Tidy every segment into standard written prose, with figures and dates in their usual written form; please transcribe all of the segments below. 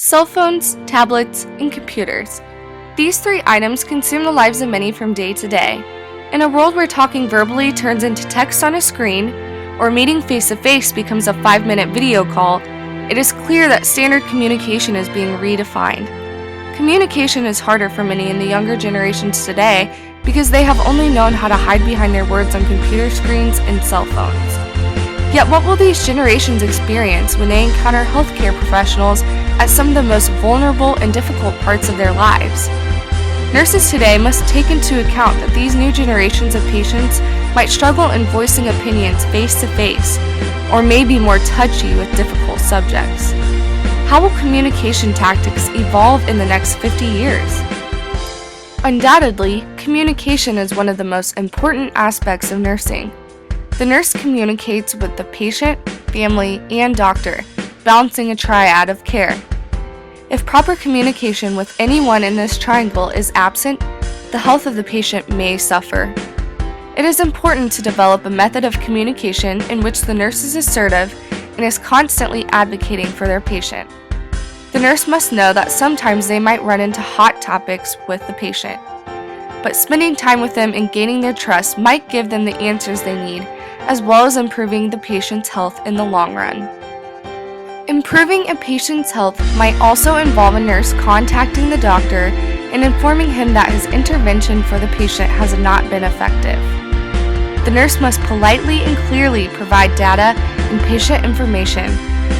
Cell phones, tablets, and computers. These three items consume the lives of many from day to day. In a world where talking verbally turns into text on a screen, or meeting face-to-face becomes a 5-minute video call, it is clear that standard communication is being redefined. Communication is harder for many in the younger generations today because they have only known how to hide behind their words on computer screens and cell phones. Yet what will these generations experience when they encounter healthcare professionals at some of the most vulnerable and difficult parts of their lives? Nurses today must take into account that these new generations of patients might struggle in voicing opinions face-to-face, or may be more touchy with difficult subjects. How will communication tactics evolve in the next 50 years? Undoubtedly, communication is one of the most important aspects of nursing. The nurse communicates with the patient, family, and doctor, balancing a triad of care. If proper communication with anyone in this triangle is absent, the health of the patient may suffer. It is important to develop a method of communication in which the nurse is assertive and is constantly advocating for their patient. The nurse must know that sometimes they might run into hot topics with the patient, but spending time with them and gaining their trust might give them the answers they need, as well as improving the patient's health in the long run. Improving a patient's health might also involve a nurse contacting the doctor and informing him that his intervention for the patient has not been effective. The nurse must politely and clearly provide data and patient information,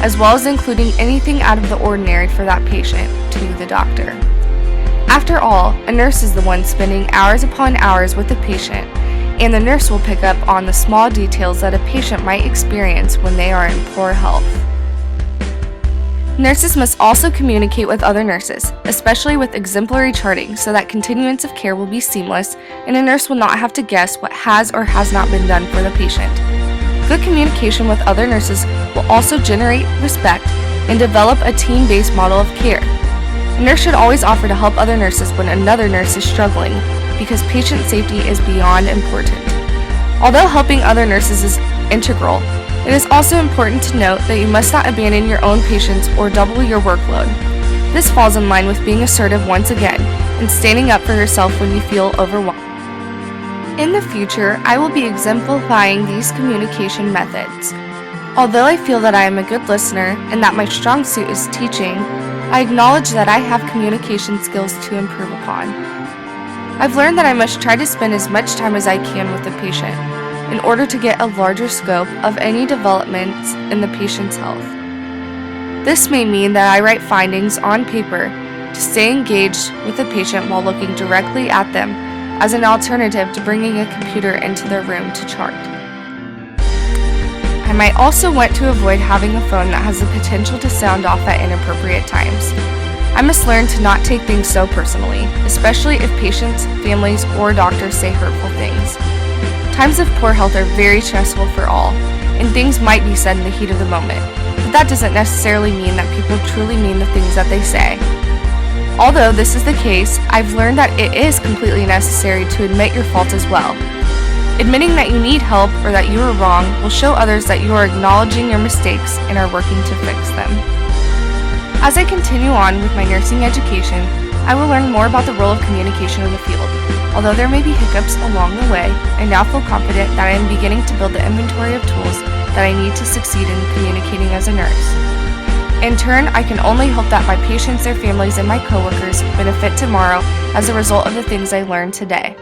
as well as including anything out of the ordinary for that patient to the doctor. After all, a nurse is the one spending hours upon hours with the patient, and the nurse will pick up on the small details that a patient might experience when they are in poor health. Nurses must also communicate with other nurses, especially with exemplary charting, so that continuance of care will be seamless and a nurse will not have to guess what has or has not been done for the patient. Good communication with other nurses will also generate respect and develop a team-based model of care. A nurse should always offer to help other nurses when another nurse is struggling, because patient safety is beyond important. Although helping other nurses is integral, it is also important to note that you must not abandon your own patients or double your workload. This falls in line with being assertive once again and standing up for yourself when you feel overwhelmed. In the future, I will be exemplifying these communication methods. Although I feel that I am a good listener and that my strong suit is teaching, I acknowledge that I have communication skills to improve upon. I've learned that I must try to spend as much time as I can with the patient in order to get a larger scope of any developments in the patient's health. This may mean that I write findings on paper to stay engaged with the patient while looking directly at them as an alternative to bringing a computer into their room to chart. I might also want to avoid having a phone that has the potential to sound off at inappropriate times. I must learn to not take things so personally, especially if patients, families, or doctors say hurtful things. Times of poor health are very stressful for all, and things might be said in the heat of the moment, but that doesn't necessarily mean that people truly mean the things that they say. Although this is the case, I've learned that it is completely necessary to admit your faults as well. Admitting that you need help or that you are wrong will show others that you are acknowledging your mistakes and are working to fix them. As I continue on with my nursing education, I will learn more about the role of communication in the field. Although there may be hiccups along the way, I now feel confident that I am beginning to build the inventory of tools that I need to succeed in communicating as a nurse. In turn, I can only hope that my patients, their families, and my coworkers benefit tomorrow as a result of the things I learned today.